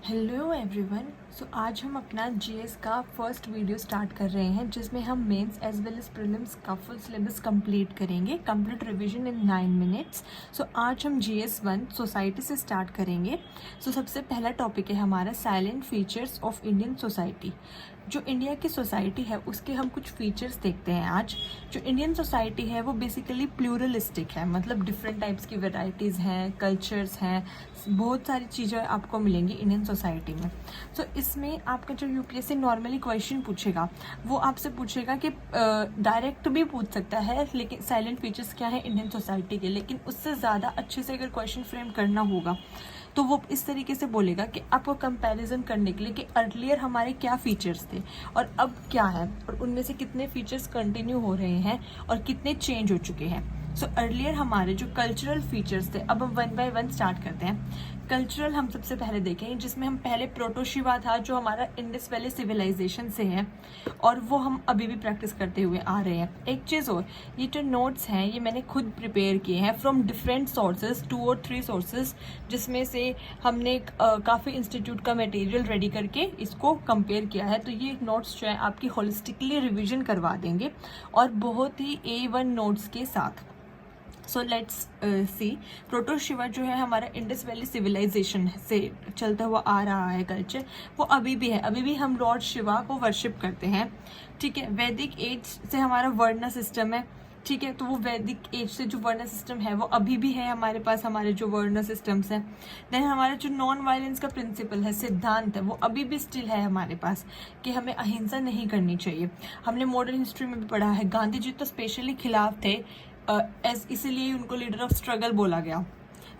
Hello everyone. सो आज हम अपना जीएस का फर्स्ट वीडियो स्टार्ट कर रहे हैं जिसमें हम mains as well as prelims का फुल सिलेबस कंप्लीट करेंगे, complete revision in 9 minutes. So आज हम जीएस 1 सोसाइटी से स्टार्ट करेंगे। सो सबसे पहला टॉपिक है हमारा salient features of Indian society. जो इंडिया की सोसाइटी है उसके हम कुछ फीचर्स देखते हैं आज। जो इंडियन सोसाइटी है वो बेसिकली प्लूरलिस्टिक है, मतलब डिफरेंट टाइप्स की वेराइटीज़ हैं, कल्चर्स हैं, बहुत सारी चीज़ें आपको मिलेंगी इंडियन सोसाइटी में। सो इसमें आपका जो यूपीएससी नॉर्मली क्वेश्चन पूछेगा वो आपसे पूछेगा कि डायरेक्ट भी पूछ सकता है लेकिन साइलेंट फीचर्स क्या है इंडियन सोसाइटी के, लेकिन उससे ज़्यादा अच्छे से अगर क्वेश्चन फ्रेम करना होगा तो वो इस तरीके से बोलेगा कि आपको कंपैरिजन करने के लिए कि अर्लियर हमारे क्या फीचर्स थे और अब क्या है, और उनमें से कितने फीचर्स कंटिन्यू हो रहे हैं और कितने चेंज हो चुके हैं। सो अर्लियर हमारे जो कल्चरल फीचर्स थे, अब हम 1 बाय 1 स्टार्ट करते हैं। कल्चरल हम सबसे पहले देखें, जिसमें हम पहले प्रोटोशिवा था जो हमारा इंडस वैली सिविलाइजेशन से है और वो हम अभी भी प्रैक्टिस करते हुए आ रहे हैं। एक चीज़ और, ये जो नोट्स हैं ये मैंने खुद प्रिपेयर किए हैं फ्रॉम डिफरेंट सोर्सेज, 2 और 3 सोर्सेज, जिसमें से हमने काफ़ी इंस्टीट्यूट का मटेरियल रेडी करके इसको कंपेयर किया है। तो ये नोट्स जो है आपकी होलिस्टिकली रिविजन करवा देंगे और बहुत ही A1 नोट्स के साथ। सो लेट्स सी, प्रोटोशिवा जो है हमारा इंडस वैली सिविलाइजेशन से चलता हुआ आ रहा है कल्चर, वो अभी भी है, अभी भी हम लॉर्ड शिवा को वर्शिप करते हैं। ठीक है, वैदिक एज से हमारा वर्ण सिस्टम है। ठीक है, तो वो वैदिक एज से जो वर्ण सिस्टम है वो अभी भी है हमारे पास, हमारे जो वर्ण सिस्टम्स हैं। देन हमारा जो नॉन वायलेंस का प्रिंसिपल है, सिद्धांत है, वो अभी भी स्टिल है हमारे पास कि हमें अहिंसा नहीं करनी चाहिए। हमने मॉडर्न हिस्ट्री में भी पढ़ा है, गांधी जी तो स्पेशली खिलाफ थे, इसीलिए उनको लीडर ऑफ स्ट्रगल बोला गया।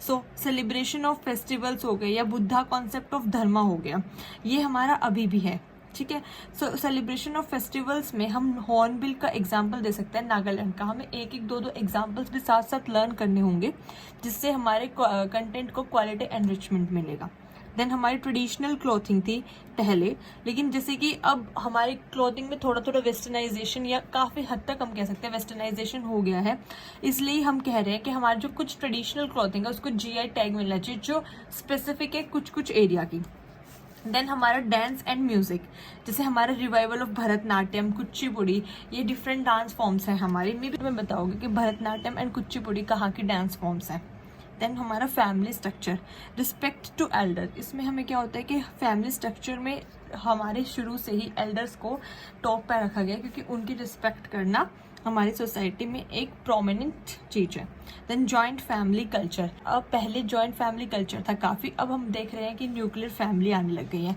सो सेलिब्रेशन ऑफ फेस्टिवल्स हो गए या बुद्धा कॉन्सेप्ट ऑफ धर्मा हो गया, ये हमारा अभी भी है। ठीक है, सो सेलिब्रेशन ऑफ फेस्टिवल्स में हम हॉर्नबिल का एग्जाम्पल दे सकते हैं, नागालैंड का। हमें एक एक दो एग्जाम्पल्स भी साथ साथ लर्न करने होंगे जिससे हमारे कंटेंट को क्वालिटी एनरिचमेंट मिलेगा। देन हमारी ट्रेडिशनल क्लॉथिंग थी पहले, लेकिन जैसे कि अब हमारी क्लॉथिंग में थोड़ा थोड़ा वेस्टर्नाइजेशन या काफ़ी हद तक हम कह सकते हैं वेस्टर्नाइजेशन हो गया है। इसलिए हम कह रहे हैं कि हमारी जो कुछ ट्रेडिशनल क्लॉथिंग है उसको जीआई टैग मिलना चाहिए जो स्पेसिफिक है कुछ कुछ एरिया की। देन हमारा डांस एंड म्यूजिक, जैसे हमारा रिवाइवल ऑफ भरतनाट्यम, कुचिपुड़ी, ये डिफरेंट डांस फॉर्म्स हैं हमारी। मैं भी तुम्हें बताओगे कि भरतनाट्यम एंड कुचिपुड़ी कहाँ की डांस फॉर्म्स हैं। देन हमारा family structure, respect to elder, इसमें हमें क्या होता है कि फैमिली स्ट्रक्चर में हमारे शुरू से ही एल्डर्स को टॉप पर रखा गया क्योंकि उनकी रिस्पेक्ट करना हमारी सोसाइटी में एक प्रोमिनेंट चीज़ है। देन जॉइंट फैमिली कल्चर, अब पहले जॉइंट फैमिली कल्चर था काफ़ी, अब हम देख रहे हैं कि न्यूक्लियर फैमिली आने लग गई है।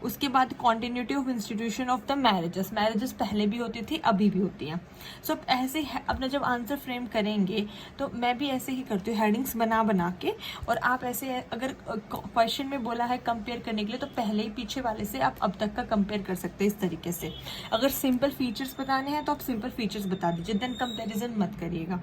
उसके बाद continuity of institution of the marriages पहले भी होती थी अभी भी होती हैं। सो अब ऐसे अपना जब आंसर फ्रेम करेंगे तो मैं भी ऐसे ही करती हूँ, हेडिंग्स बना बना के, और आप ऐसे अगर क्वेश्चन में बोला है कंपेयर करने के लिए तो पहले ही पीछे वाले से आप अब तक का कंपेयर कर सकते हैं इस तरीके से। अगर सिंपल फीचर्स बताने हैं तो आप सिंपल फीचर्स बता दीजिए, देन कंपेरिजन मत करिएगा।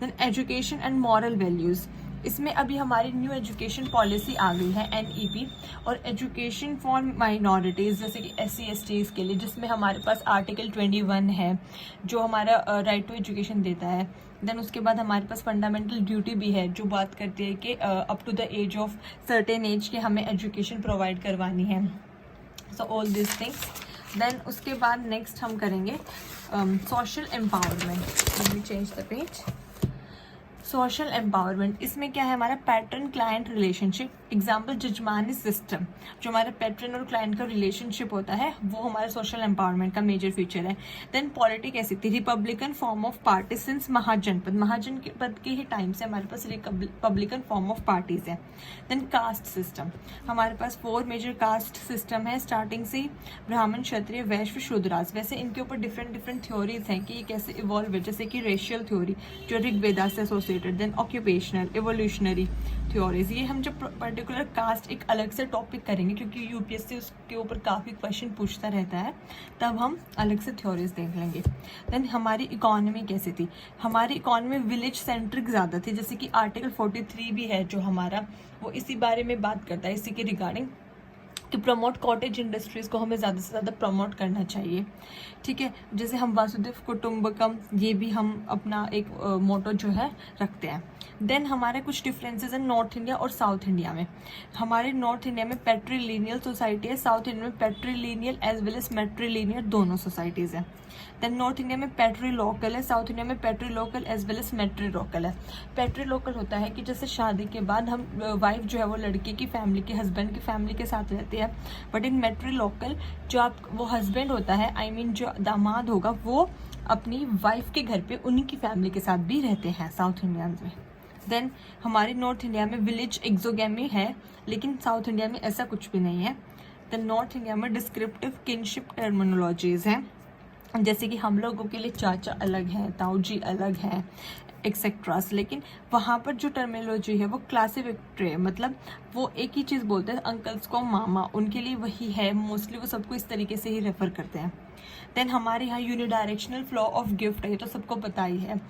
Then education and moral values, इसमें अभी हमारी न्यू एजुकेशन पॉलिसी आ गई है एनईपी, और एजुकेशन फॉर माइनॉरिटीज़ जैसे कि SC/STs के लिए, जिसमें हमारे पास आर्टिकल 21 है जो हमारा राइट टू एजुकेशन देता है। देन उसके बाद हमारे पास फंडामेंटल ड्यूटी भी है जो बात करती है कि up to the age of certain age के हमें एजुकेशन प्रोवाइड करवानी है। So all this things. Then उसके बाद नेक्स्ट हम करेंगे social empowerment. Let me change the page. Social empowerment, इसमें क्या है हमारा pattern client relationship, example jajmani system, जो हमारा पैटर्न और क्लाइंट का रिलेशनशिप होता है वो हमारा सोशल एम्पावरमेंट का मेजर फीचर है। देन पॉलिटिक ऐसी थी, republican form of party since mahajanapada के ही टाइम से हमारे पास रिपब्लिकन फॉर्म ऑफ पार्टीज है। देन कास्ट सिस्टम, हमारे पास 4 मेजर कास्ट सिस्टम है स्टार्टिंग से, ब्राह्मण, क्षत्रिय, वैश्य, शूद्रास। वैसे इनके ऊपर डिफरेंट थ्योरीज हैं कि ये कैसे इवॉल्व है, जैसे कि रेशियल थ्योरी जो ऋग्वेदा से associated, then occupational, evolutionary theories. ये हम जब पर्टिकुलर कास्ट एक अलग से टॉपिक करेंगे क्योंकि यूपीएससी उसके ऊपर काफ़ी क्वेश्चन पूछता रहता है, तब हम अलग से थ्योरीज देख लेंगे। देन हमारी इकोनॉमी कैसी थी, हमारी इकोनॉमी विलेज सेंट्रिक ज़्यादा थी, जैसे कि आर्टिकल 43 भी है जो हमारा वो इसी बारे में बात करता है, इसी के रिगार्डिंग कि प्रमोट कॉटेज इंडस्ट्रीज़ को हमें ज़्यादा से ज़्यादा प्रमोट करना चाहिए। ठीक है, जैसे हम वासुदेव कुटुंबकम, ये भी हम अपना एक मोटो जो है रखते हैं। देन हमारे कुछ डिफरेंसेस हैं नॉर्थ इंडिया और साउथ इंडिया में। हमारे नॉर्थ इंडिया में पेट्रीलिनियल सोसाइटी है, साउथ इंडिया में patrilineal as well as matrilineal दोनों सोसाइटीज़ हैं। देन नॉर्थ इंडिया में पेट्री लोकल है, साउथ इंडिया में patrilocal as well as matrilocal है। पेट्री लोकल होता है कि जैसे शादी के बाद हम वाइफ जो है वो लड़के की फैमिली के हस्बैंड की फैमिली के साथ रहती है, बट इन मेट्री लोकल जो आप वो हस्बैंड होता है, आई मीन जो दामाद होगा वो अपनी वाइफ के घर पे उन्हीं की फैमिली के साथ भी रहते हैं साउथ इंडियंस में। देन हमारे नॉर्थ इंडिया में विलेज एक्सोगेमी है, लेकिन साउथ इंडिया में ऐसा कुछ भी नहीं है। देन नॉर्थ इंडिया में डिस्क्रिप्टिव किनशिप टर्मिनोलॉजीज हैं, जैसे कि हम लोगों के लिए चाचा अलग हैं, ताऊ जी अलग हैं, एक्सेट्रास, लेकिन वहाँ पर जो टर्मिनोलॉजी है वो क्लासिफिकेटरी है, मतलब वो एक ही चीज़ बोलते हैं, अंकल्स को मामा, उनके लिए वही है, मोस्टली वो सबको इस तरीके से ही रेफर करते हैं। देन हमारे यहाँ यूनिडायरेक्शनल फ्लो ऑफ गिफ्ट है, ये तो सबको पता ही है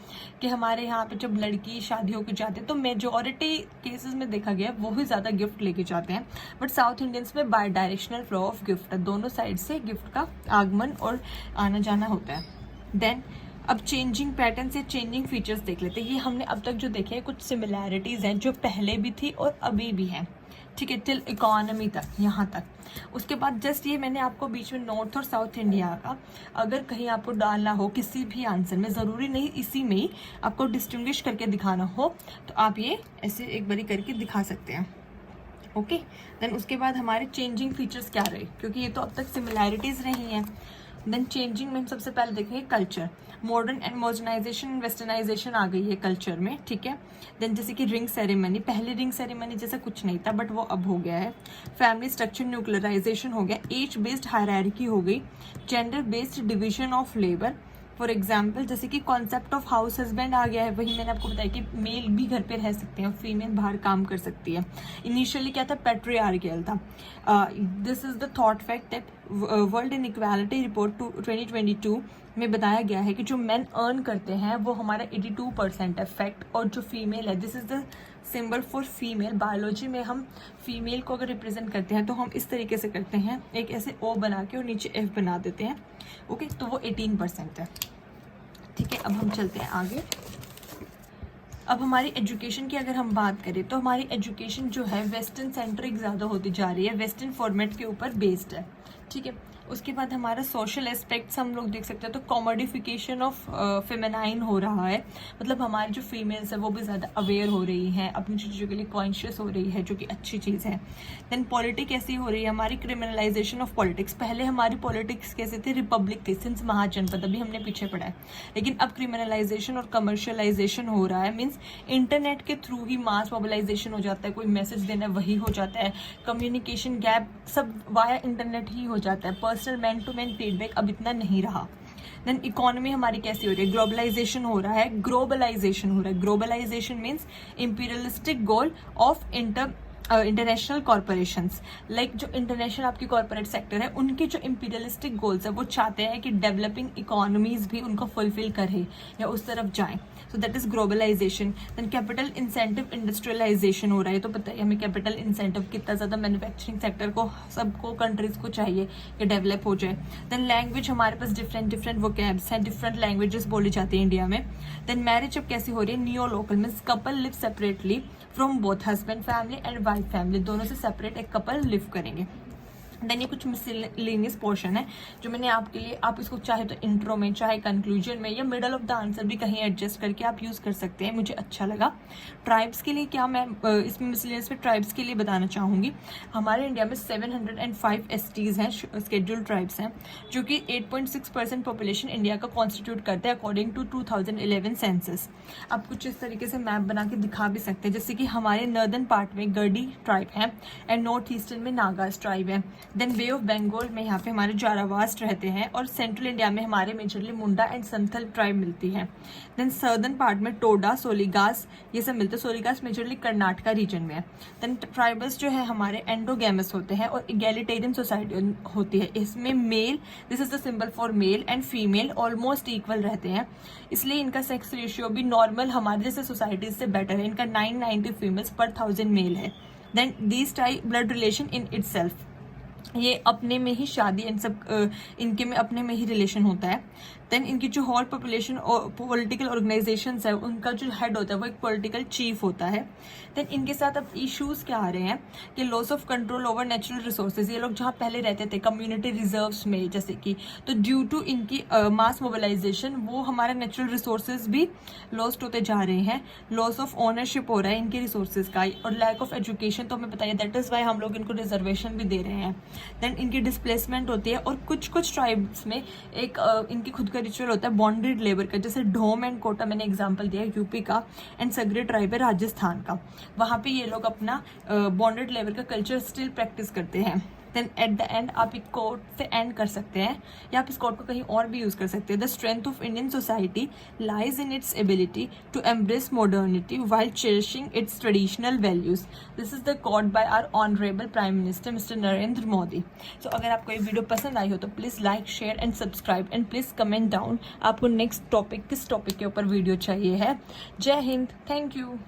कि हमारे यहाँ पे जब लड़की शादी होकर जाती है तो मेजॉरिटी केसेस में देखा गया वो ही ज़्यादा गिफ्ट लेके जाते हैं, बट साउथ इंडियंस में bidirectional flow of gift है, दोनों साइड से गिफ्ट का आगमन और आना जाना होता है। देन अब चेंजिंग पैटर्न्स या चेंजिंग फीचर्स देख लेते हैं। ये हमने अब तक जो देखे हैं कुछ सिमिलैरिटीज़ हैं जो पहले भी थी और अभी भी हैं, ठीक है, टिल इकोनॉमी तक, यहाँ तक। उसके बाद जस्ट ये मैंने आपको बीच में नॉर्थ और साउथ इंडिया का अगर कहीं आपको डालना हो किसी भी आंसर में, ज़रूरी नहीं इसी में ही आपको डिस्टिंग्विश करके दिखाना हो, तो आप ये ऐसे एक बारी करके दिखा सकते हैं। ओके, देन उसके बाद हमारे चेंजिंग फीचर्स क्या रहे, क्योंकि ये तो अब तक सिमिलैरिटीज़ रही हैं। देन चेंजिंग में हम सबसे पहले देखेंगे culture, modern and modernization westernization आ गई है कल्चर में, ठीक है। देन जैसे कि रिंग सेरेमनी, पहले रिंग सेरेमनी जैसा कुछ नहीं था बट वो अब हो गया है। फैमिली स्ट्रक्चर न्यूक्लियराइजेशन हो गया, एज बेस्ड हायरार्की हो गई, gender based division of labour. For example जैसे कि कॉन्सेप्ट ऑफ हाउस हस्बैंड आ गया है, वही मैंने आपको बताया कि मेल भी घर पे रह सकते हैं, फीमेल बाहर काम कर सकती है। इनिशियली क्या था, पैट्रियार्कियल था। This is the thought fact that world inequality report 2022 में बताया गया है कि जो मेन अर्न करते हैं वो हमारा 82% है फैक्ट, और जो फीमेल है, this is the symbol for female. Biology में हम फीमेल को अगर रिप्रेजेंट करते हैं तो हम इस तरीके से करते हैं, एक ऐसे ओ बना के और नीचे एफ बना देते हैं, ओके, तो वो 18% है, ठीक है। अब हम चलते हैं आगे। अब हमारी एजुकेशन की अगर हम बात करें तो हमारी एजुकेशन जो है वेस्टर्न सेंट्रिक ज़्यादा होती जा रही है, वेस्टर्न फॉर्मेट के ऊपर बेस्ड है, ठीक है। उसके बाद हमारा सोशल एस्पेक्ट्स हम लोग देख सकते हैं, तो कॉमोडिफिकेशन ऑफ फेमिनाइन हो रहा है, मतलब हमारी जो फीमेल्स है वो भी ज़्यादा अवेयर हो रही हैं, अपनी चीज़ों के लिए कॉन्शियस हो रही है, जो कि अच्छी चीज़ है। देन पॉलिटिक्स ऐसी हो रही है हमारी, क्रिमिनलाइजेशन ऑफ पॉलिटिक्स। पहले हमारी पॉलिटिक्स कैसे थी, रिपब्लिक थी सिंस महाजनपद, अभी हमने पीछे पड़ा है, लेकिन अब क्रिमिनलाइजेशन और कमर्शियलाइजेशन हो रहा है, मीन्स इंटरनेट के थ्रू ही मास मोबिलाइजेशन हो जाता है, कोई मैसेज देना वही हो जाता है, कम्युनिकेशन गैप सब वाया इंटरनेट ही हो जाता है, personal man to man feedback अब इतना नहीं रहा। देन इकोनॉमी हमारी कैसी हो रही है, ग्लोबलाइजेशन हो रहा है, ग्लोबलाइजेशन हो रहा है। Globalisation means imperialistic goal of international corporations, like जो इंटरनेशनल आपकी कॉरपोरेट सेक्टर है उनके जो इंपीरियलिस्टिक गोल्स है वो चाहते हैं कि डेवलपिंग इकोनॉमीज भी उनको फुलफिल करे या उस तरफ जाएं, so that is globalisation. Then capital incentive industrialisation हो रहा है, तो पता है हमें कैपिटल इंसेंटिव कितना ज़्यादा मैन्युफैक्चरिंग सेक्टर को सबको कंट्रीज को चाहिए कि डेवलप हो जाए। देन लैंग्वेज हमारे पास डिफरेंट वोकैब्स हैं, डिफरेंट लैंग्वेजेस बोली जाती है इंडिया में। देन मैरिज अब कैसी हो रही है, neo local, means couple live separately from both husband family and wife family, दोनों से सेपरेट एक कपल लिव करेंगे। देन ये कुछ मिसलेनियस पोर्शन है जो मैंने आपके लिए, आप इसको चाहे तो इंट्रो में, चाहे कंक्लूजन में या मिडल ऑफ द आंसर भी कहीं एडजस्ट करके आप यूज़ कर सकते हैं, मुझे अच्छा लगा। ट्राइब्स के लिए क्या मैं इसमें मिसलेनियस में ट्राइब्स के लिए बताना चाहूँगी, हमारे इंडिया में 705 STs हैं, स्केड्यूल्ड ट्राइब्स हैं, जो कि 8.6% पॉपुलेशन इंडिया का कॉन्स्टिट्यूट करते हैं अकॉर्डिंग टू 2011 सेंसस। आप कुछ इस तरीके से मैप बना के दिखा भी सकते हैं, जैसे कि हमारे नॉर्दर्न पार्ट में गढ़ी ट्राइब है एंड नॉर्थ ईस्टर्न में नागास ट्राइब है। देन बे ऑफ बंगाल में यहाँ पे हमारे जारावास्ट रहते हैं, और सेंट्रल इंडिया में हमारे majorly Munda and Santhal tribe मिलती है। देन सर्दर्न पार्ट में टोडा, सोलिगास ये सब मिलते हैं, सोलिगास मेजरली कर्नाटका रीजन में है। देन ट्राइबल्स जो है हमारे एंडोगैमस होते हैं और इगैलिटेरियन सोसाइटी होती है, इसमें male, this is the symbol for male, and female almost equal रहते हैं, इसलिए इनका सेक्स रेशियो भी नॉर्मल हमारे जैसे सोसाइटीज से बेटर है, इनका 990 फीमेल्स पर 1000 मेल है। Then these type blood relation in itself, ये अपने में ही शादी एंड सब इनके में अपने में ही रिलेशन होता है। देन इनकी जो होल पॉपुलेशन और पॉलिटिकल ऑर्गेनाइजेशंस है उनका जो हेड होता है वो एक पॉलिटिकल चीफ होता है। देन इनके साथ अब इश्यूज क्या आ रहे हैं कि loss of control over natural resources. ये लोग जहाँ पहले रहते थे कम्युनिटी रिजर्व्स में जैसे कि, तो ड्यू टू इनकी मास मोबिलाइजेशन वो हमारे नेचुरल रिसोर्सेज भी लॉस्ट होते जा रहे हैं। लॉस ऑफ ओनरशिप हो रहा है इनके रिसोर्सेज का, और लैक ऑफ एजुकेशन तो हमें बताइए, दैट इज वाई हम लोग इनको रिजर्वेशन भी दे रहे हैं। देन इनकी डिस्प्लेसमेंट होती है, और कुछ कुछ ट्राइब्स में एक इनकी खुद का रिचुअल होता है बॉन्डेड लेबर का, जैसे ढोम एंड कोटा मैंने एग्जांपल दिया यूपी का, एंड सगरे ट्राइब है राजस्थान का। वहाँ पे ये लोग अपना बॉन्डेड लेबर का कल्चर स्टिल प्रैक्टिस करते हैं। देन एट द एंड आप एक कोट से एंड कर सकते हैं, या आप इस कोट को कहीं और भी यूज़ कर सकते हैं। The strength of Indian society lies in its ability to embrace modernity while cherishing its traditional values. This is the quote by our honourable prime minister mister Narendra Modi. So अगर आपको ये वीडियो पसंद आई हो तो please like, share and subscribe, and please comment down आपको next topic किस topic के ऊपर वीडियो चाहिए है। जय हिंद, थैंक यू।